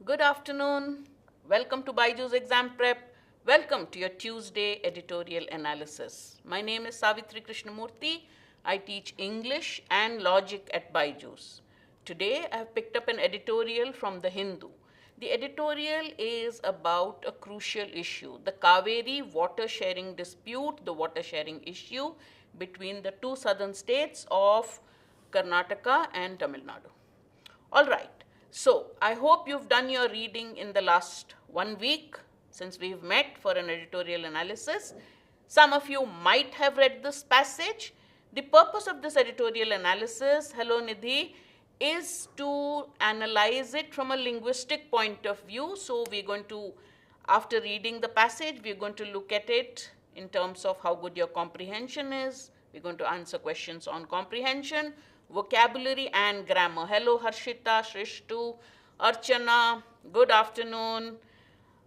Good afternoon. Welcome to BYJU'S Exam Prep. Welcome to your Tuesday editorial analysis. My name is Savitri Krishnamurthy. I teach English and logic at BYJU'S. Today I have picked up an editorial from the Hindu. The editorial is about a crucial issue, the Kaveri water sharing dispute, the water sharing issue between the two southern states of Karnataka and Tamil Nadu. All right. So, I hope you've done your reading in the last 1 week since we've met for an editorial analysis. Some of you might have read this passage. The purpose of this editorial analysis, hello Nidhi, is to analyze it from a linguistic point of view. So, we're going to, after reading the passage, we're going to look at it in terms of how good your comprehension is. We're going to answer questions on comprehension, vocabulary and grammar. Hello Harshita, Shrishtu, Archana, good afternoon.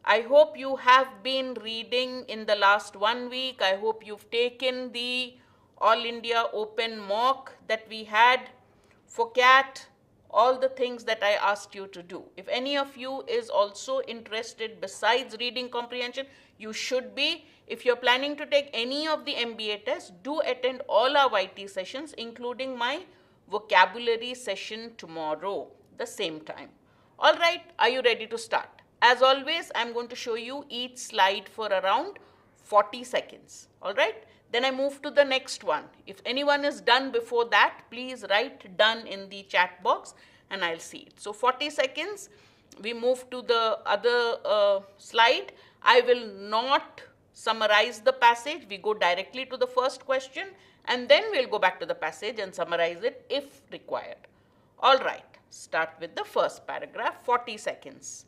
I hope you have been reading in the last 1 week. I hope you've taken the All India Open mock that we had for CAT, all the things that I asked you to do. If any of you is also interested besides reading comprehension, you should be. If you're planning to take any of the MBA tests, do attend all our YT sessions, including my vocabulary session tomorrow, the same time. All right, are you ready to start? As always, I'm going to show you each slide for around 40 seconds. All right, then I move to the next one. If anyone is done before that, please write done in the chat box and I'll see it. So 40 seconds, we move to the other slide. I will not summarize the passage. We go directly to the first question and then we'll go back to the passage and summarize it if required. All right, start with the first paragraph, 40 seconds.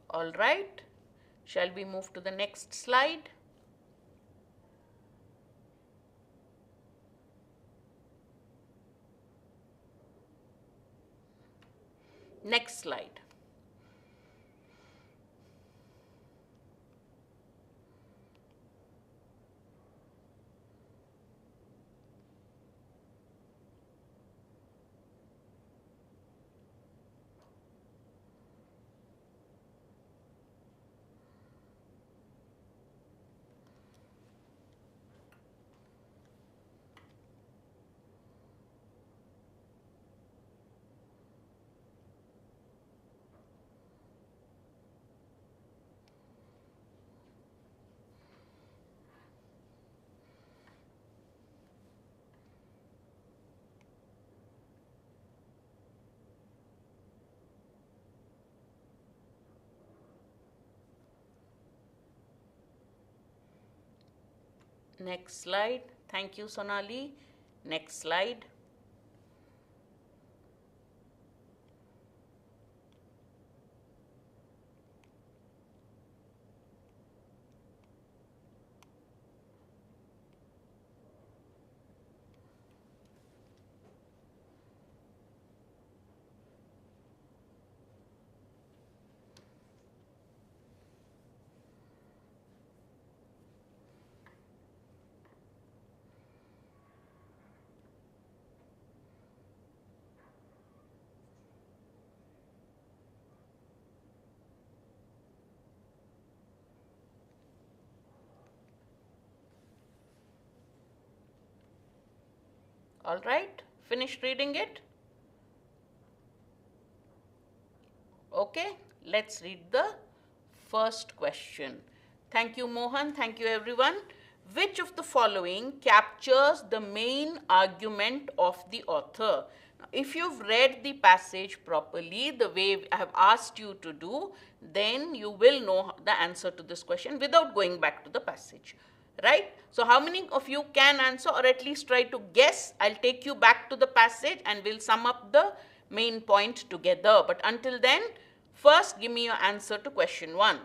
All right, shall we move to the next slide? Next slide. Next slide. Thank you, Sonali. Next slide. All right, finished reading it? Okay, let's read the first question. Thank you, Mohan. Thank you, everyone. Which of the following captures the main argument of the author? Now, if you've read the passage properly, the way I have asked you to do, then you will know the answer to this question without going back to the passage, right? So, how many of you can answer or at least try to guess? I'll take you back to the passage and we'll sum up the main point together. But until then, first give me your answer to question 1.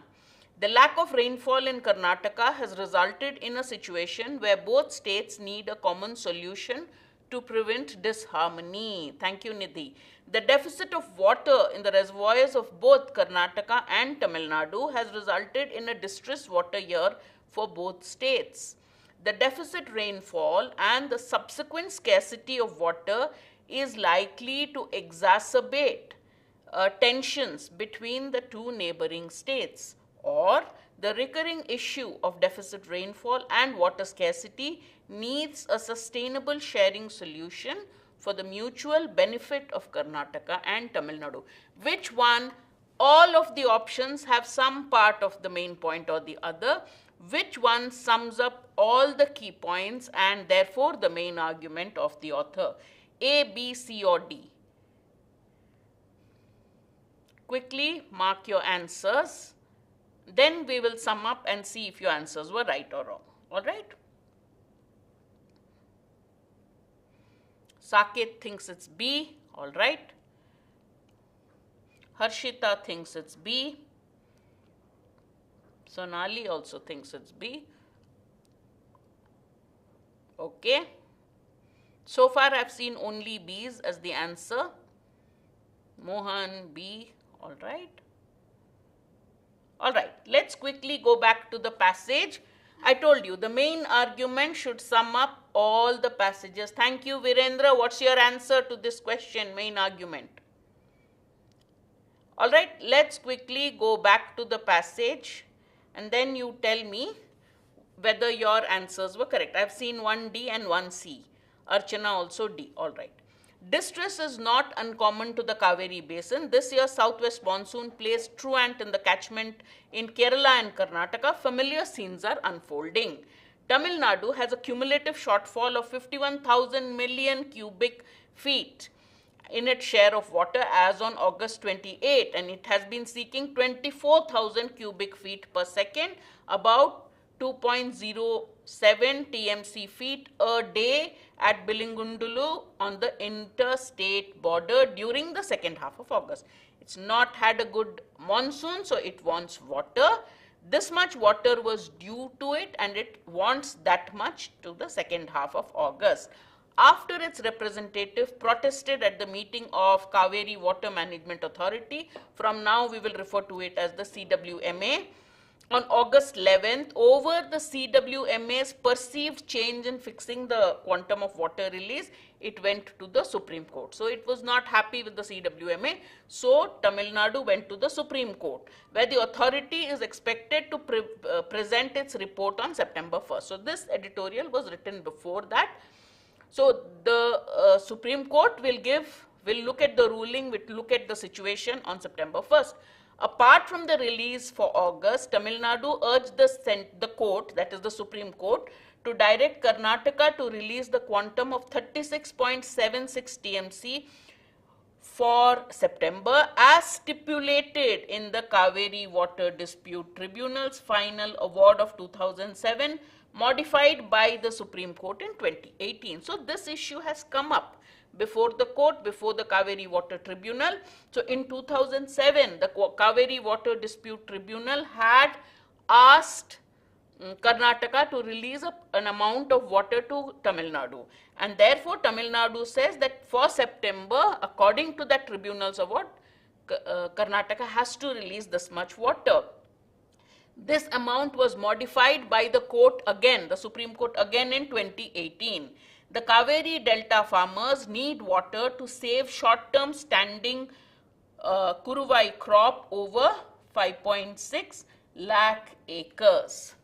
The lack of rainfall in Karnataka has resulted in a situation where both states need a common solution to prevent disharmony. Thank you, Nidhi. The deficit of water in the reservoirs of both Karnataka and Tamil Nadu has resulted in a distressed water year for both states. The deficit rainfall and the subsequent scarcity of water is likely to exacerbate tensions between the two neighboring states, or the recurring issue of deficit rainfall and water scarcity needs a sustainable sharing solution for the mutual benefit of Karnataka and Tamil Nadu. Which one? All of the options have some part of the main point or the other. Which one sums up all the key points and therefore the main argument of the author? A, B, C or D? Quickly mark your answers. Then we will sum up and see if your answers were right or wrong. All right? Saket thinks it's B. All right. Harshita thinks it's B. Sonali also thinks it's B. Okay. So far I've seen only B's as the answer. Mohan, B. All right. All right. Let's quickly go back to the passage. I told you the main argument should sum up all the passages. Thank you, Virendra. What's your answer to this question, main argument? All right. Let's quickly go back to the passage and then you tell me whether your answers were correct. I've seen one D and one C. Archana also D. All right. Distress is not uncommon to the Kaveri basin. This year's southwest monsoon plays truant in the catchment in Kerala and Karnataka. Familiar scenes are unfolding. Tamil Nadu has a cumulative shortfall of 51,000 million cubic feet in its share of water as on August 28, and it has been seeking 24,000 cubic feet per second, about 2.07 TMC feet a day at Bilingundulu on the interstate border during the second half of August. It's not had a good monsoon, so it wants water. This much water was due to it and it wants that much to the second half of August. After its representative protested at the meeting of Kaveri Water Management Authority, from now we will refer to it as the CWMA, on August 11th, over the CWMA's perceived change in fixing the quantum of water release, it went to the Supreme Court. So, it was not happy with the CWMA. So, Tamil Nadu went to the Supreme Court, where the authority is expected to present its report on September 1st. So, this editorial was written before that. So, the Supreme Court will look at the ruling, will look at the situation on September 1st. Apart from the release for August, Tamil Nadu urged the court, that is the Supreme Court, to direct Karnataka to release the quantum of 36.76 TMC for September as stipulated in the Kaveri Water Dispute Tribunal's final award of 2007, modified by the Supreme Court in 2018. So, this issue has come up before the court, before the Kaveri Water Tribunal. So, in 2007, the Kaveri Water Dispute Tribunal had asked Karnataka to release an amount of water to Tamil Nadu. And therefore, Tamil Nadu says that for September, according to that tribunal's award, Karnataka has to release this much water. This amount was modified by the court again, the Supreme Court again in 2018. The Kaveri Delta farmers need water to save short-term standing Kuruvai crop over 5.6 lakh acres.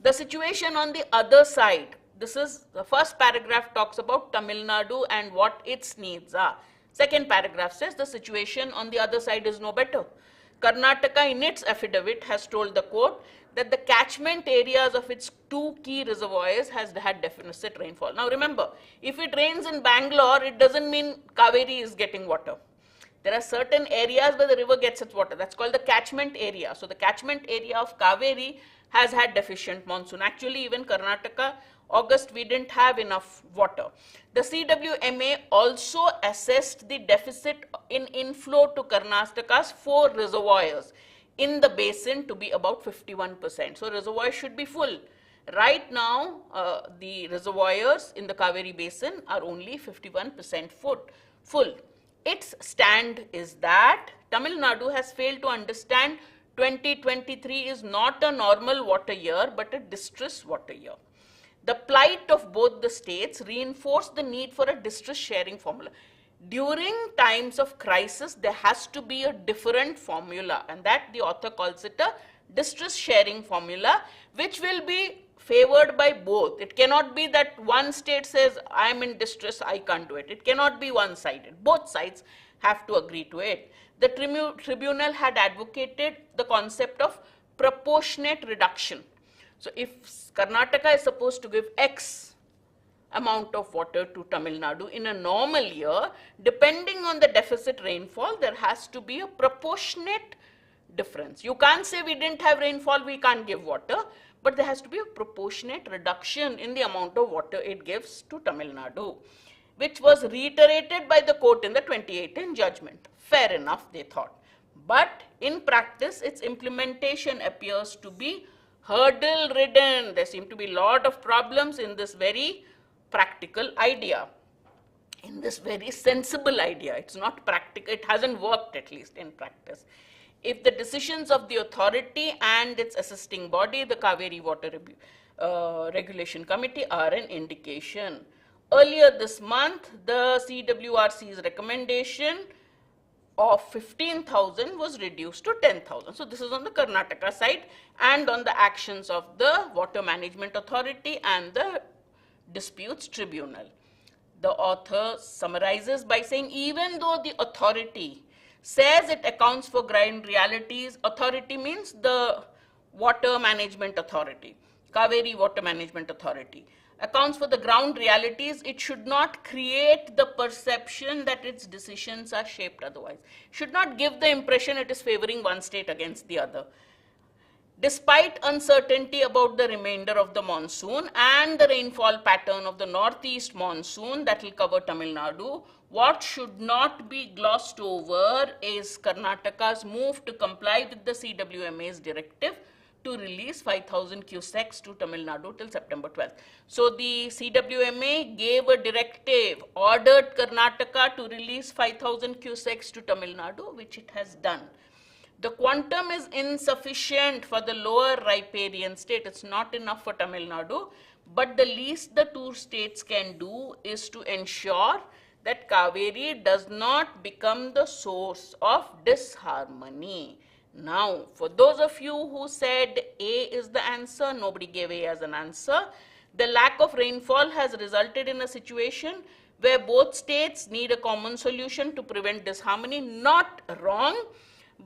The situation on the other side, this is the first paragraph talks about Tamil Nadu and what its needs are. Second paragraph says the situation on the other side is no better. Karnataka in its affidavit has told the court that the catchment areas of its two key reservoirs has had deficit rainfall. Now remember, if it rains in Bangalore, it doesn't mean Kaveri is getting water. There are certain areas where the river gets its water. That's called the catchment area. So the catchment area of Kaveri has had deficient monsoon. Actually, even Karnataka, August, we didn't have enough water. The CWMA also assessed the deficit in inflow to Karnataka's 4 reservoirs in the basin to be about 51%. So reservoirs should be full. Right now, the reservoirs in the Kaveri basin are only 51% full. Its stand is that Tamil Nadu has failed to understand 2023 is not a normal water year but a distress water year. The plight of both the states reinforced the need for a distress sharing formula. During times of crisis, there has to be a different formula, and that the author calls it a distress sharing formula, which will be favored by both. It cannot be that one state says, I am in distress, I can't do it. It cannot be one-sided. Both sides have to agree to it. The tribunal had advocated the concept of proportionate reduction. So if Karnataka is supposed to give X amount of water to Tamil Nadu in a normal year, depending on the deficit rainfall, there has to be a proportionate difference. You can't say we didn't have rainfall, we can't give water, but there has to be a proportionate reduction in the amount of water it gives to Tamil Nadu, which was reiterated by the court in the 2018 judgment. Fair enough, they thought. But in practice, its implementation appears to be hurdle-ridden. There seem to be a lot of problems in this very practical idea, in this very sensible idea. It's not practical, it hasn't worked at least in practice. If the decisions of the authority and its assisting body, the Kaveri Water Regulation Committee, are an indication. Earlier this month, the CWRC's recommendation of 15,000 was reduced to 10,000. So this is on the Karnataka side and on the actions of the Water Management Authority and the Disputes Tribunal. The author summarizes by saying, even though the authority says it accounts for ground realities, authority means the Water Management Authority, Kaveri Water Management Authority, accounts for the ground realities, it should not create the perception that its decisions are shaped otherwise. Should not give the impression it is favoring one state against the other. Despite uncertainty about the remainder of the monsoon and the rainfall pattern of the northeast monsoon that will cover Tamil Nadu, what should not be glossed over is Karnataka's move to comply with the CWMA's directive to release 5,000 cusecs to Tamil Nadu till September 12th. So the CWMA gave a directive, ordered Karnataka to release 5,000 cusecs to Tamil Nadu, which it has done. The quantum is insufficient for the lower riparian state. It's not enough for Tamil Nadu, but the least the two states can do is to ensure that Kaveri does not become the source of disharmony. Now, for those of you who said A is the answer, nobody gave A as an answer. The lack of rainfall has resulted in a situation where both states need a common solution to prevent disharmony. Not wrong,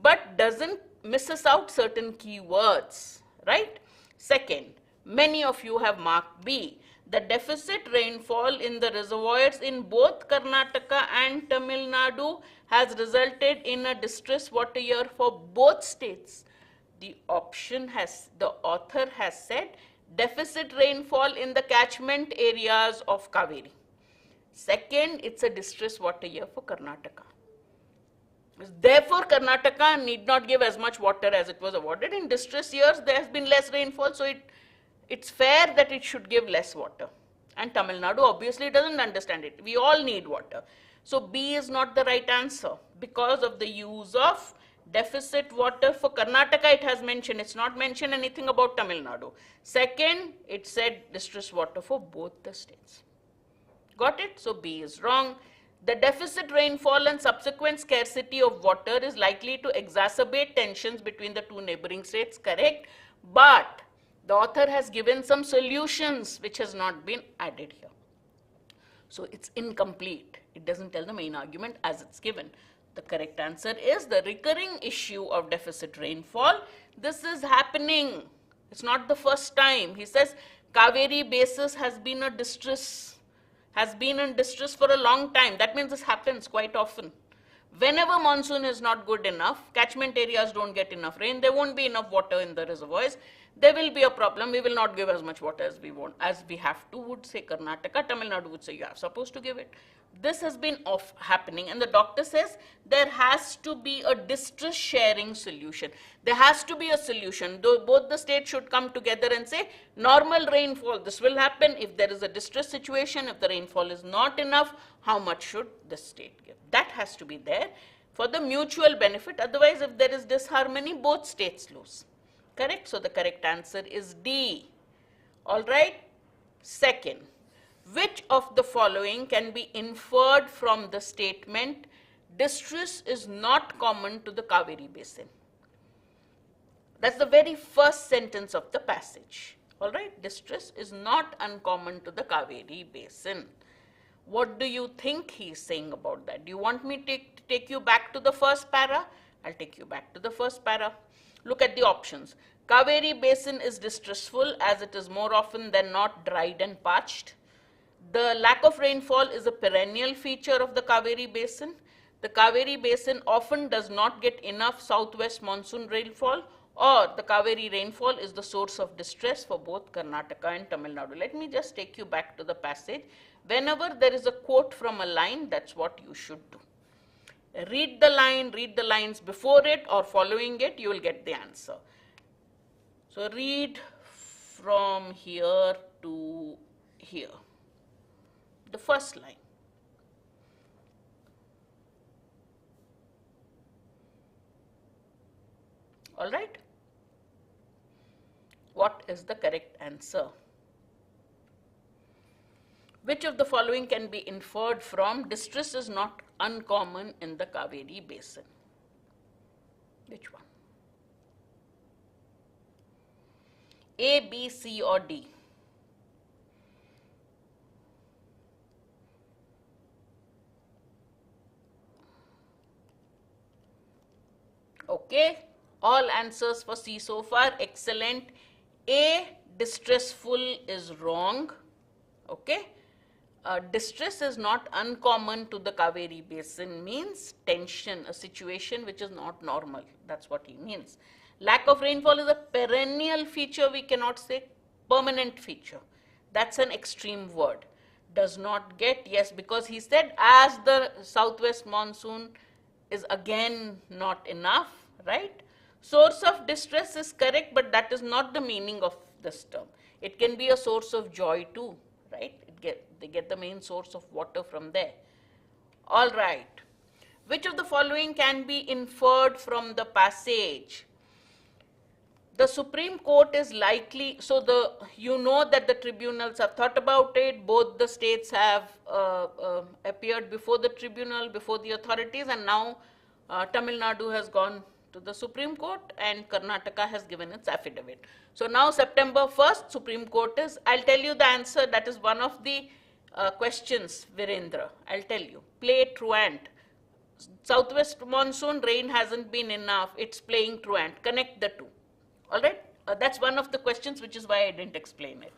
but doesn't misses out certain key words, right? Second, many of you have marked B. The deficit rainfall in the reservoirs in both Karnataka and Tamil Nadu has resulted in a distress water year for both states. The author has said deficit rainfall in the catchment areas of Kaveri. Second, it's a distress water year for Karnataka. Therefore, Karnataka need not give as much water as it was awarded. In distress years, there has been less rainfall, so it's fair that it should give less water. And Tamil Nadu obviously doesn't understand it. We all need water. So B is not the right answer because of the use of deficit water. For Karnataka, it has mentioned. It's not mentioned anything about Tamil Nadu. Second, it said distress water for both the states. Got it? So B is wrong. The deficit rainfall and subsequent scarcity of water is likely to exacerbate tensions between the two neighboring states, correct? But the author has given some solutions which has not been added here. So it's incomplete. It doesn't tell the main argument as it's given. The correct answer is the recurring issue of deficit rainfall. This is happening It's not the first time. He says Kaveri basin has been in distress for a long time. That means this happens quite often. Whenever monsoon is not good enough, catchment areas don't get enough rain, there won't be enough water in the reservoirs, there will be a problem, we will not give as much water as we want, as we have to, would say Karnataka, Tamil Nadu would say you are supposed to give it. This has been happening, and the doctor says there has to be a distress sharing solution. There has to be a solution. Both the states should come together and say normal rainfall, this will happen. If there is a distress situation, if the rainfall is not enough, how much should the state give? That has to be there for the mutual benefit. Otherwise, if there is disharmony, both states lose. Correct? So the correct answer is D. All right. Second, which of the following can be inferred from the statement, distress is not common to the Kaveri basin? That's the very first sentence of the passage. All right. Distress is not uncommon to the Kaveri basin. What do you think he's saying about that? Do you want me to take you back to the first para? I'll take you back to the first para. Look at the options. Kaveri basin is distressful as it is more often than not dried and parched. The lack of rainfall is a perennial feature of the Kaveri basin. The Kaveri basin often does not get enough southwest monsoon rainfall, or the Kaveri rainfall is the source of distress for both Karnataka and Tamil Nadu. Let me just take you back to the passage. Whenever there is a quote from a line, that's what you should do. Read the line, read the lines before it or following it, you will get the answer. So read from here to here, the first line. All right. What is the correct answer? Which of the following can be inferred from distress is not uncommon in the Kaveri basin? Which one? A, B, C or D? Okay, all answers for C so far, excellent. A, distressful is wrong. Okay. Distress is not uncommon to the Kaveri basin means tension, a situation which is not normal. That's what he means. Lack of rainfall is a perennial feature, we cannot say permanent feature. That's an extreme word. Does not get, yes, because he said as the southwest monsoon is again not enough, right? Source of distress is correct, but that is not the meaning of this term. It can be a source of joy too, right? They get the main source of water from there. All right. Which of the following can be inferred from the passage? The Supreme Court is likely, so you know that the tribunals have thought about it, both the states have appeared before the tribunal, before the authorities, and now Tamil Nadu has gone to the Supreme Court and Karnataka has given its affidavit. So now September 1st, Supreme Court is, I'll tell you the answer, that is one of the questions, Virendra. I'll tell you. Play truant. Southwest monsoon, rain hasn't been enough, it's playing truant. Connect the two. All right? That's one of the questions, which is why I didn't explain it.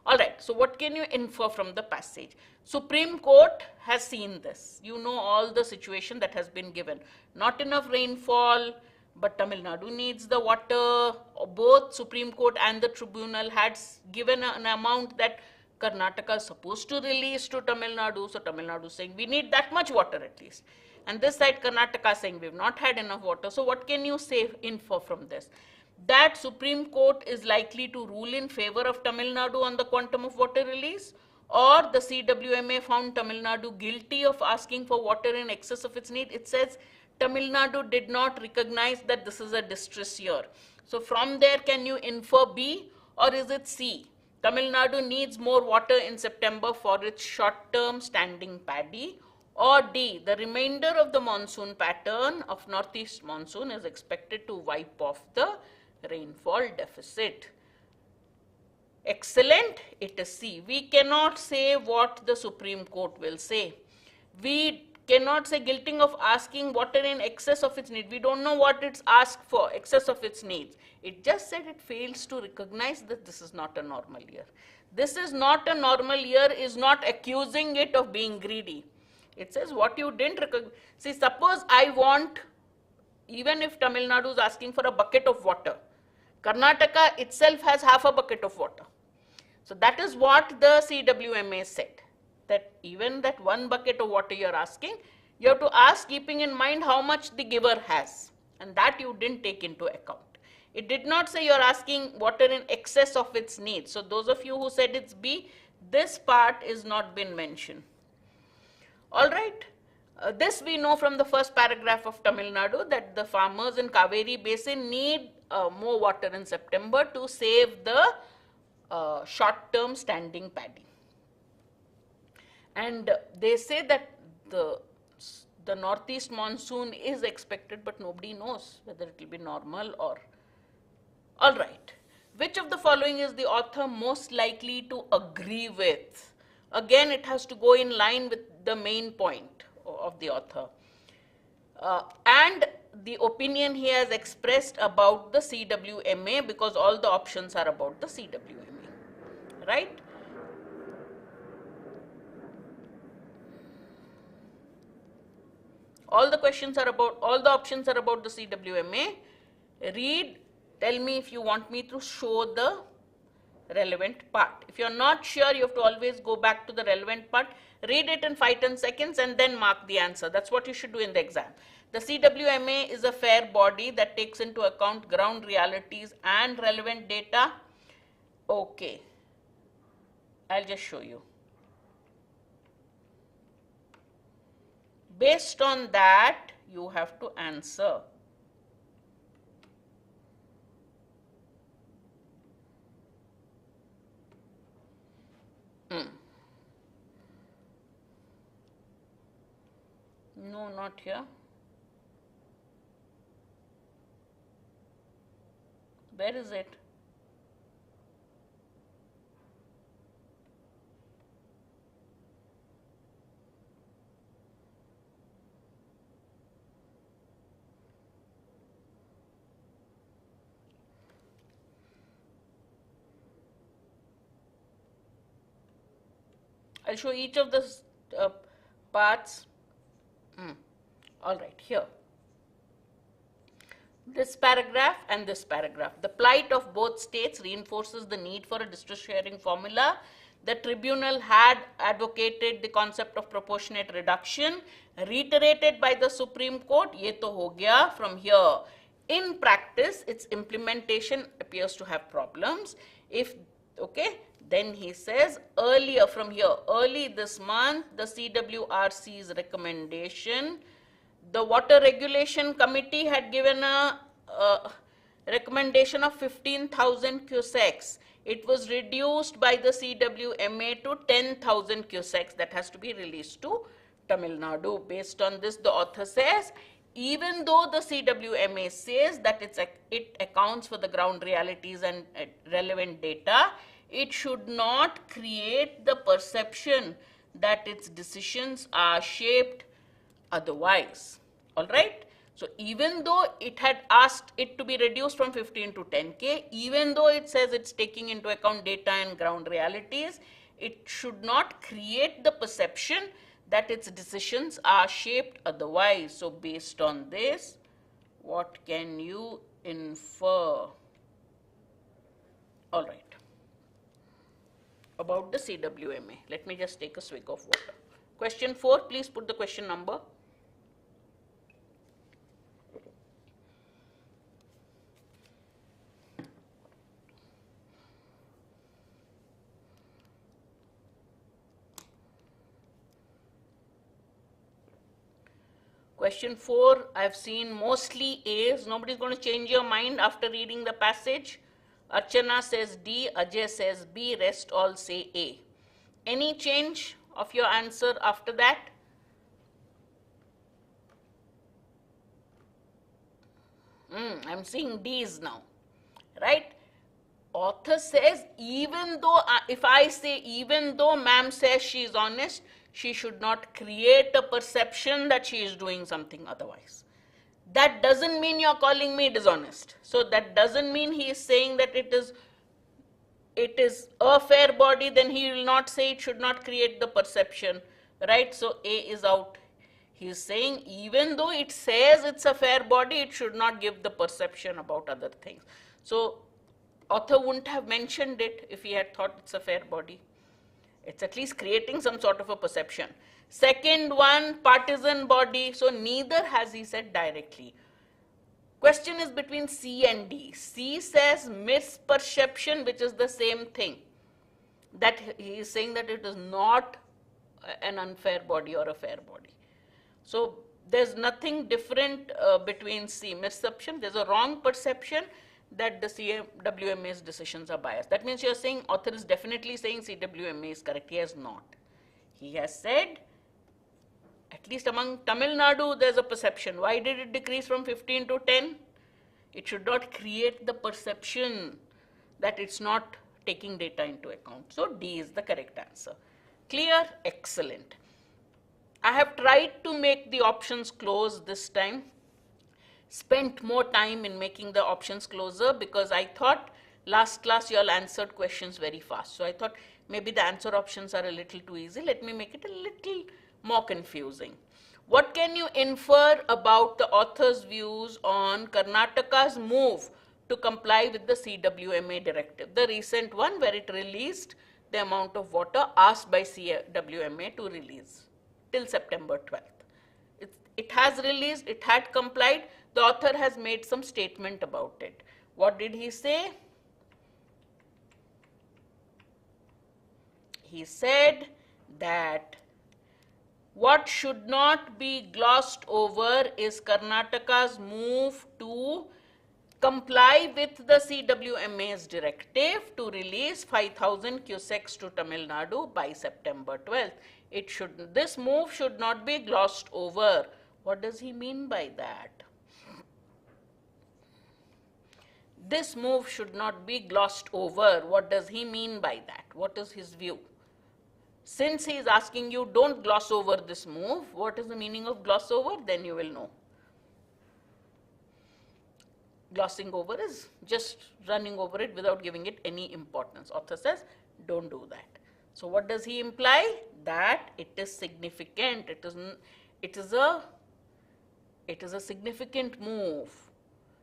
All right, so what can you infer from the passage? Supreme Court has seen this. You know all the situation that has been given. Not enough rainfall, but Tamil Nadu needs the water. Both Supreme Court and the tribunal had given an amount that Karnataka is supposed to release to Tamil Nadu. So Tamil Nadu is saying we need that much water at least. And this side Karnataka is saying we have not had enough water. So what can you say, infer from this? That Supreme Court is likely to rule in favor of Tamil Nadu on the quantum of water release, or the CWMA found Tamil Nadu guilty of asking for water in excess of its need. It says Tamil Nadu did not recognize that this is a distress year. So from there, can you infer B, or is it C? Tamil Nadu needs more water in September for its short-term standing paddy, or D, the remainder of the monsoon pattern of northeast monsoon is expected to wipe off the rainfall deficit. Excellent, it is C. We cannot say what the Supreme Court will say. We cannot say guilting of asking water in excess of its need. We don't know what it's asked for, excess of its needs. It just said it fails to recognize that this is not a normal year. This is not a normal year is not accusing it of being greedy. It says what you didn't recognize. See, suppose I want, even if Tamil Nadu is asking for a bucket of water, Karnataka itself has half a bucket of water. So that is what the CWMA said, that even that one bucket of water you are asking, you have to ask keeping in mind how much the giver has, and that you didn't take into account. It did not say you are asking water in excess of its needs. So those of you who said it's B, this part is not been mentioned. All right. This we know from the first paragraph of Tamil Nadu, that the farmers in Kaveri Basin need more water in September to save the short-term standing paddy. And they say that the northeast monsoon is expected, but nobody knows whether it will be normal or. All right. Which of the following is the author most likely to agree with? Again, it has to go in line with the main point of the author. And the opinion he has expressed about the CWMA, because all the options are about the CWMA, right? All the questions are about, all the options are about the CWMA. Read, tell me if you want me to show the relevant part. If you are not sure, you have to always go back to the relevant part, read it in 5-10 seconds and then mark the answer. That's what you should do in the exam. The CWMA is a fair body that takes into account ground realities and relevant data. Okay, I'll just show you. Based on that, you have to answer. No, not here. Where is it? I'll show each of the parts. All right, here. This paragraph and this paragraph. The plight of both states reinforces the need for a distress sharing formula. The tribunal had advocated the concept of proportionate reduction, reiterated by the Supreme Court. Ye to ho gaya from here. In practice, its implementation appears to have problems. If, okay, then he says earlier from here, early this month, the CWRC's recommendation, the Water Regulation Committee had given a recommendation of 15,000 cusecs. It was reduced by the CWMA to 10,000 cusecs that has to be released to Tamil Nadu. Based on this, the author says, even though the CWMA says that it accounts for the ground realities and relevant data, it should not create the perception that its decisions are shaped otherwise. All right. So even though it had asked it to be reduced from 15 to 10K, even though it says it's taking into account data and ground realities, it should not create the perception that its decisions are shaped otherwise. So based on this, what can you infer? All right. About the CWMA. Let me just take a swig of water. Question 4, please put the question number. Question 4, I've seen mostly A's. Nobody's going to change your mind after reading the passage. Archana says D, Ajay says B, rest all say A. Any change of your answer after that? I'm seeing D's now, right? Author says, even though, if I say, even though ma'am says she is honest, she should not create a perception that she is doing something otherwise. That doesn't mean you're calling me dishonest. So that doesn't mean he is saying that it is a fair body, then he will not say it should not create the perception, right? So A is out. He is saying even though it says it's a fair body, it should not give the perception about other things. So author wouldn't have mentioned it if he had thought it's a fair body. It's at least creating some sort of a perception. Second one, partisan body. So neither has he said directly. Question is between C and D. C says misperception, which is the same thing. That he is saying that it is not an unfair body or a fair body. So there's nothing different between C. Misperception, there's a wrong perception that the CWMA's decisions are biased. That means you're saying author is definitely saying CWMA is correct. He has not. He has said, at least among Tamil Nadu, there's a perception. Why did it decrease from 15 to 10? It should not create the perception that it's not taking data into account. So D is the correct answer. Clear? Excellent. I have tried to make the options close this time. Spent more time in making the options closer because I thought last class you all answered questions very fast. So I thought maybe the answer options are a little too easy. Let me make it a little more confusing. What can you infer about the author's views on Karnataka's move to comply with the CWMA directive, the recent one where it released the amount of water asked by CWMA to release till September 12th. It has released, it had complied. The author has made some statement about it. What did he say? He said that what should not be glossed over is Karnataka's move to comply with the CWMA's directive to release 5,000 cusecs to Tamil Nadu by September 12th. This move should not be glossed over. What does he mean by that? This move should not be glossed over. What does he mean by that? What is his view? Since he is asking you don't gloss over this move, what is the meaning of gloss over? Then you will know. Glossing over is just running over it without giving it any importance. Author says don't do that. So what does he imply? That it is significant. It is a significant move.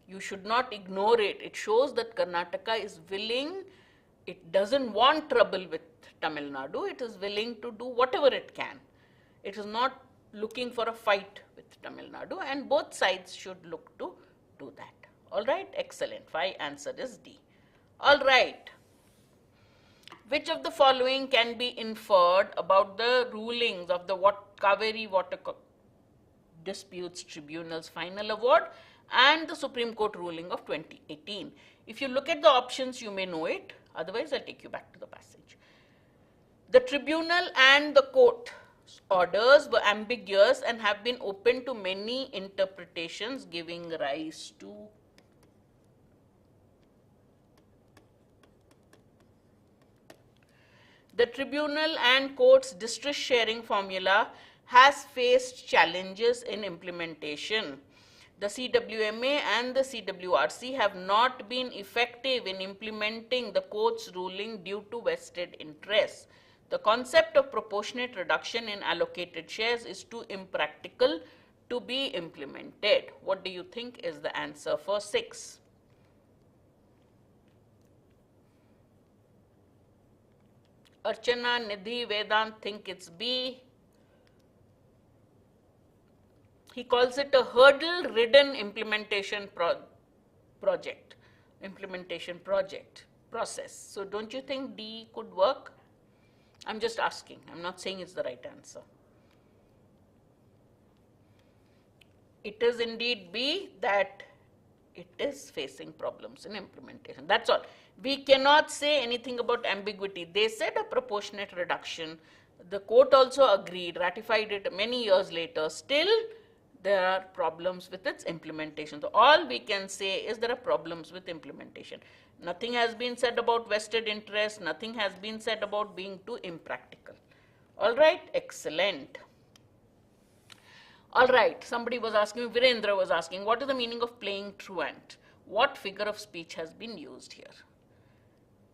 You should not ignore it. It shows that Karnataka is willing, it doesn't want trouble with Tamil Nadu. It is willing to do whatever it can. It is not looking for a fight with Tamil Nadu, and both sides should look to do that. All right, excellent. Answer is D. All right. Which of the following can be inferred about the rulings of the Kaveri Water Disputes Tribunal's final award and the Supreme Court ruling of 2018? If you look at the options, you may know it. Otherwise, I'll take you back to the passage. The tribunal and the court orders were ambiguous and have been open to many interpretations, giving rise to the tribunal and court's distress sharing formula has faced challenges in implementation. The CWMA and the CWRC have not been effective in implementing the court's ruling due to vested interests. The concept of proportionate reduction in allocated shares is too impractical to be implemented. What do you think is the answer for 6? Archana, Nidhi, Vedant think it's B. He calls it a hurdle-ridden implementation process. So don't you think D could work? I'm just asking. I'm not saying it's the right answer. It is indeed B, that it is facing problems in implementation. That's all. We cannot say anything about ambiguity. They said a proportionate reduction. The court also agreed, ratified it many years later. Still, there are problems with its implementation. So all we can say is there are problems with implementation. Nothing has been said about vested interest. Nothing has been said about being too impractical. All right, excellent. All right, somebody was asking, Virendra was asking, what is the meaning of playing truant? What figure of speech has been used here?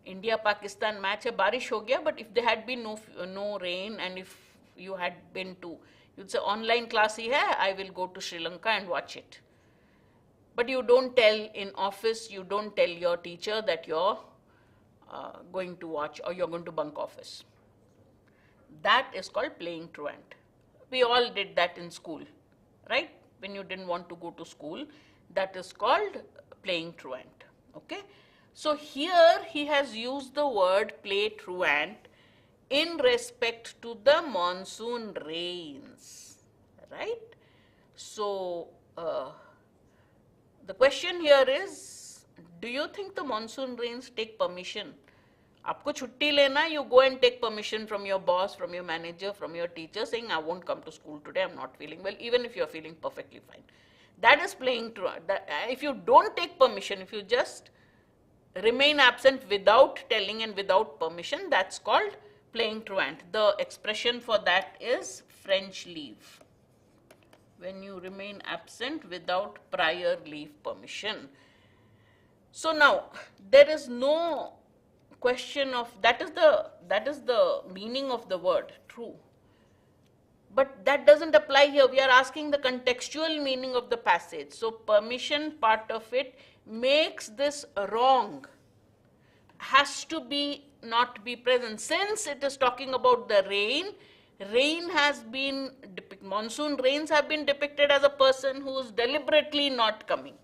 India Pakistan match hai, barish ho gaya, but if there had been no rain, and if you had been to, you'd say online class hi hai, I will go to Sri Lanka and watch it. But you don't tell in office, you don't tell your teacher that you're going to watch or you're going to bunk office. That is called playing truant. We all did that in school, right? When you didn't want to go to school, that is called playing truant, okay? So here he has used the word play truant in respect to the monsoon rains, right? So the question here is, do you think the monsoon rains take permission? आपको छुट्टी लेना, you go and take permission from your boss, from your manager, from your teacher, saying I won't come to school today, I'm not feeling well, even if you're feeling perfectly fine. That is playing truant. If you don't take permission, if you just remain absent without telling and without permission, that's called playing truant. The expression for that is French leave. When you remain absent without prior leave permission. So now there is no question of, that is the meaning of the word true, but that doesn't apply here. We are asking the contextual meaning of the passage. So permission part of it makes this wrong, has to be not be present. Since it is talking about the rain has been monsoon rains have been depicted as a person who is deliberately not coming.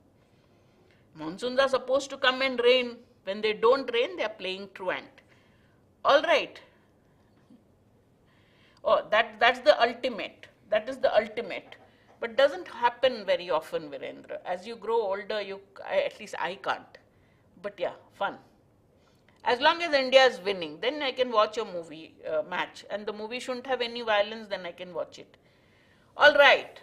Monsoons are supposed to come and rain. When they don't rain, they are playing truant. All right. Oh, that's the ultimate. That is the ultimate. But doesn't happen very often, Virendra. As you grow older, at least I can't. But yeah, fun. As long as India is winning, then I can watch a movie match. And the movie shouldn't have any violence, then I can watch it. All right.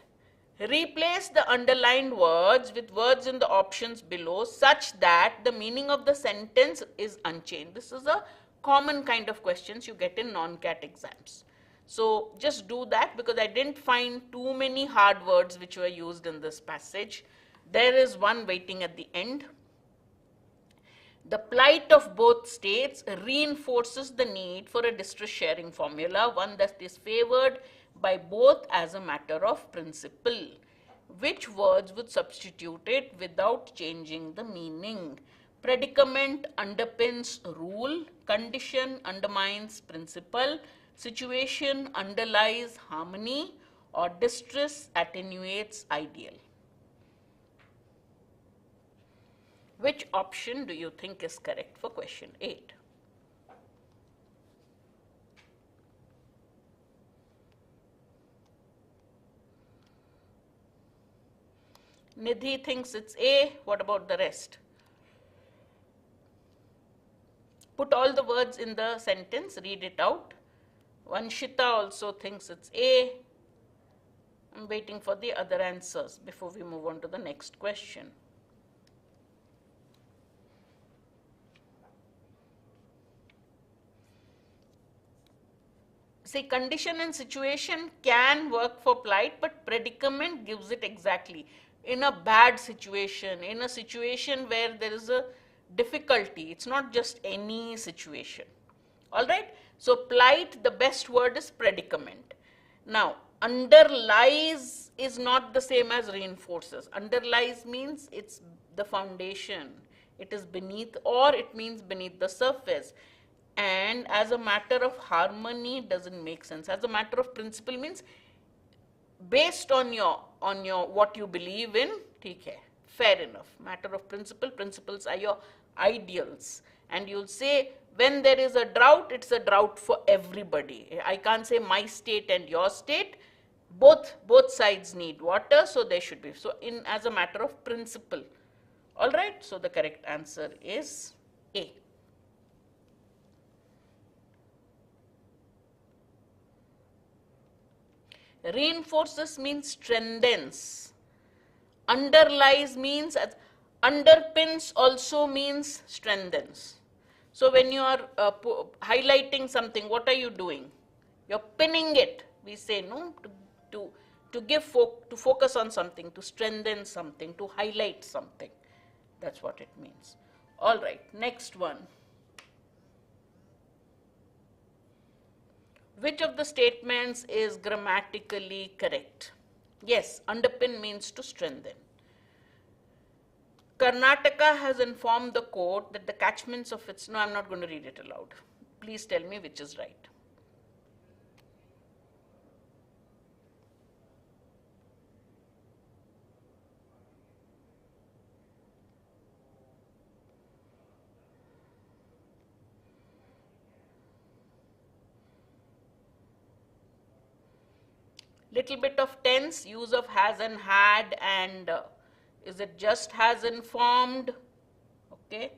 Replace the underlined words with words in the options below such that the meaning of the sentence is unchanged. This is a common kind of questions you get in non-CAT exams. So just do that, because I didn't find too many hard words which were used in this passage. There is one waiting at the end. The plight of both states reinforces the need for a distress sharing formula, one that is favored by both as a matter of principle. Which words would substitute it without changing the meaning? Predicament underpins rule, condition undermines principle, situation underlies harmony, or distress attenuates ideal. Which option do you think is correct for question 8? Nidhi thinks it's A. What about the rest? Put all the words in the sentence, read it out. Vanshita also thinks it's A. I'm waiting for the other answers before we move on to the next question. See, condition and situation can work for plight, but predicament gives it exactly. In a bad situation, in a situation where there is a difficulty, it's not just any situation. All right? So plight, the best word is predicament. Now, underlies is not the same as reinforces. Underlies means it's the foundation. It is beneath, or it means beneath the surface. And as a matter of harmony doesn't make sense. As a matter of principle means based on your what you believe in, theek hai, fair enough. Matter of principle, principles are your ideals. And you'll say when there is a drought, it's a drought for everybody. I can't say my state and your state. Both sides need water, so there should be. So as a matter of principle. All right, so the correct answer is A. Reinforces means strengthens. Underlies means, underpins also means strengthens. So when you are highlighting something, what are you doing? You're pinning it. We say, no, to focus on something, to strengthen something, to highlight something. That's what it means. All right, next one. Which of the statements is grammatically correct? Yes, underpin means to strengthen. Karnataka has informed the court that the catchments of its... No, I'm not going to read it aloud. Please tell me which is right. Little bit of tense, use of has and had, and is it just has informed? Okay.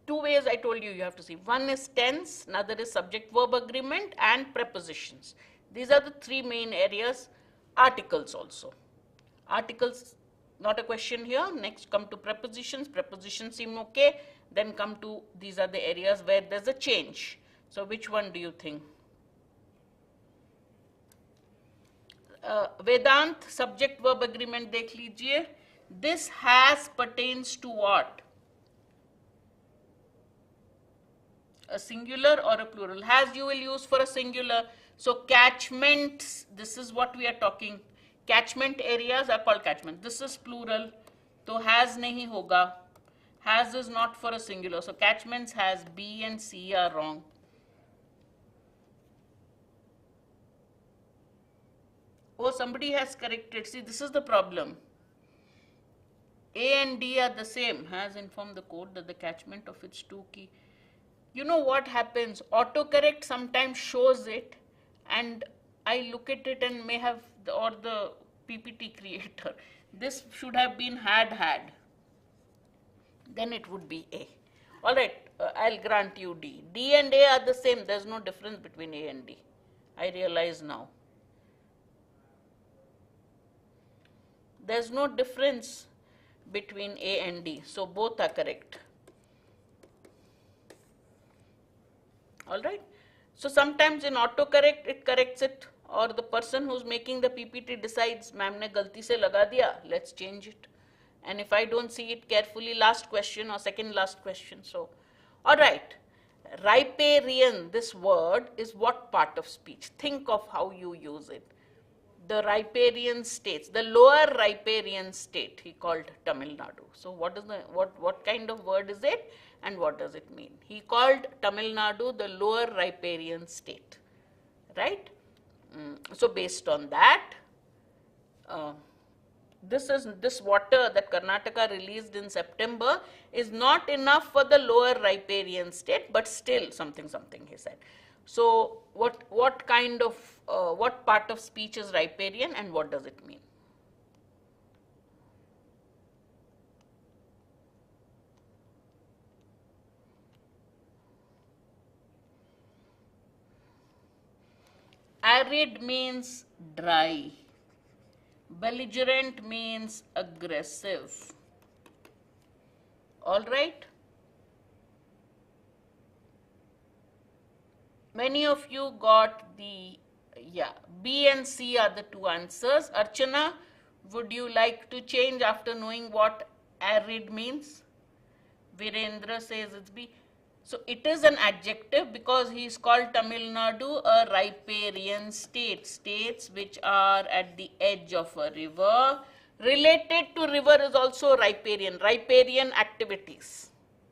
Two ways I told you have to see. One is tense, another is subject-verb agreement, and prepositions. These are the three main areas. Articles also. Articles, not a question here. Next, come to prepositions. Prepositions seem okay. Then come to, these are the areas where there's a change. So which one do you think? Vedant, subject-verb agreement dekh lijiye. This has pertains to what? A singular or a plural? Has you will use for a singular. So catchments, this is what we are talking. Catchment areas are called catchment. This is plural. So has nahi hoga. Has is not for a singular. So catchments has, B and C are wrong. Oh, somebody has corrected. See, this is the problem. A and D are the same. Has informed the court that the catchment of its two key. You know what happens? Autocorrect sometimes shows it, and I look at it and may have, or the PPT creator, this should have been had. Then it would be A. All right, I'll grant you D. D and A are the same. There's no difference between A and D. I realize now. There's no difference between A and D. So both are correct. All right. So sometimes in autocorrect it corrects it, or the person who's making the PPT decides, ma'am ne galti se laga diya, let's change it. And if I don't see it carefully, last question or second last question. So, all right. Riparian, this word is what part of speech? Think of how you use it. The riparian states, the lower riparian state, he called Tamil Nadu. So what kind of word is it and what does it mean? He called Tamil Nadu the lower riparian state, right? So based on that, this water that Karnataka released in September is not enough for the lower riparian state, but still something he said. So what kind of what part of speech is riparian and what does it mean? Arid means dry. Belligerent means aggressive. All right. Many of you got the, B and C are the two answers. Archana, would you like to change after knowing what arid means? Virendra says it's B. So it is an adjective because he is called Tamil Nadu a riparian state. States which are at the edge of a river. Related to river is also riparian. Riparian activities,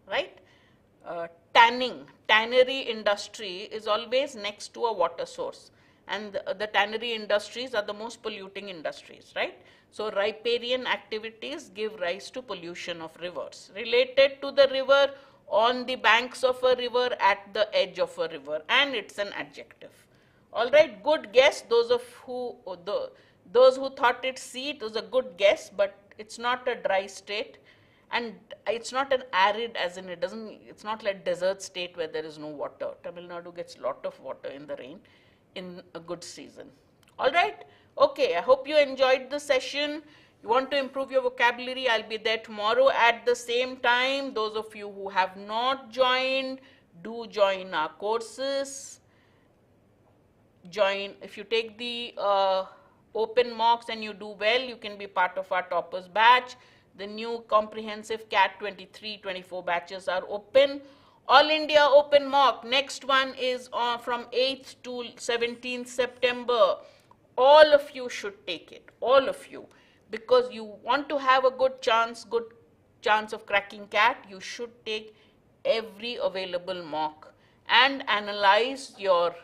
right? Tannery industry is always next to a water source, and the tannery industries are the most polluting industries, right? So riparian activities give rise to pollution of rivers. Related to the river, on the banks of a river, at the edge of a river, and it's an adjective. All right, good guess. Those who thought it's C, it was a good guess, but it's not a dry state. And it's not an arid, as in it's not like desert state where there is no water. Tamil Nadu gets lot of water in the rain in a good season. All right? Okay, I hope you enjoyed the session. You want to improve your vocabulary, I'll be there tomorrow at the same time. Those of you who have not joined, do join our courses. Join, if you take the open mocks and you do well, you can be part of our toppers batch. The new comprehensive CAT 23-24 batches are open. All India open mock, next one is from 8th to 17th September. All of you should take it, all of you, because you want to have a good chance of cracking CAT. You should take every available mock and analyze your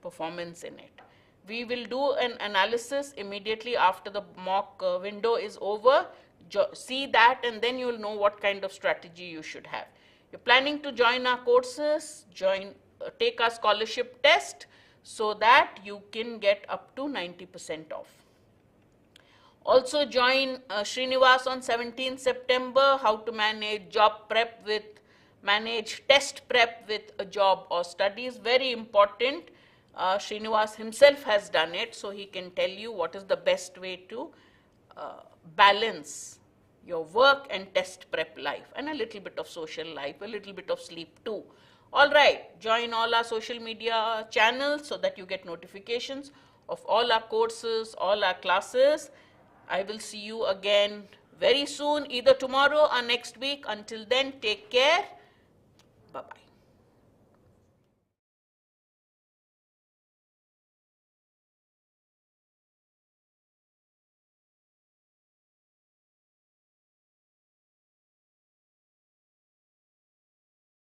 performance in it. We will do an analysis immediately after the mock window is over. See that, and then you will know what kind of strategy you should have. You're planning to join our courses, take our scholarship test so that you can get up to 90% off. Also join Srinivas on 17th September, how to manage test prep with a job or studies. Very important. Srinivas himself has done it, so he can tell you what is the best way to balance your work and test prep life, and a little bit of social life, a little bit of sleep too. All right, join all our social media channels so that you get notifications of all our courses, all our classes. I will see you again very soon, either tomorrow or next week. Until then, take care. Bye-bye.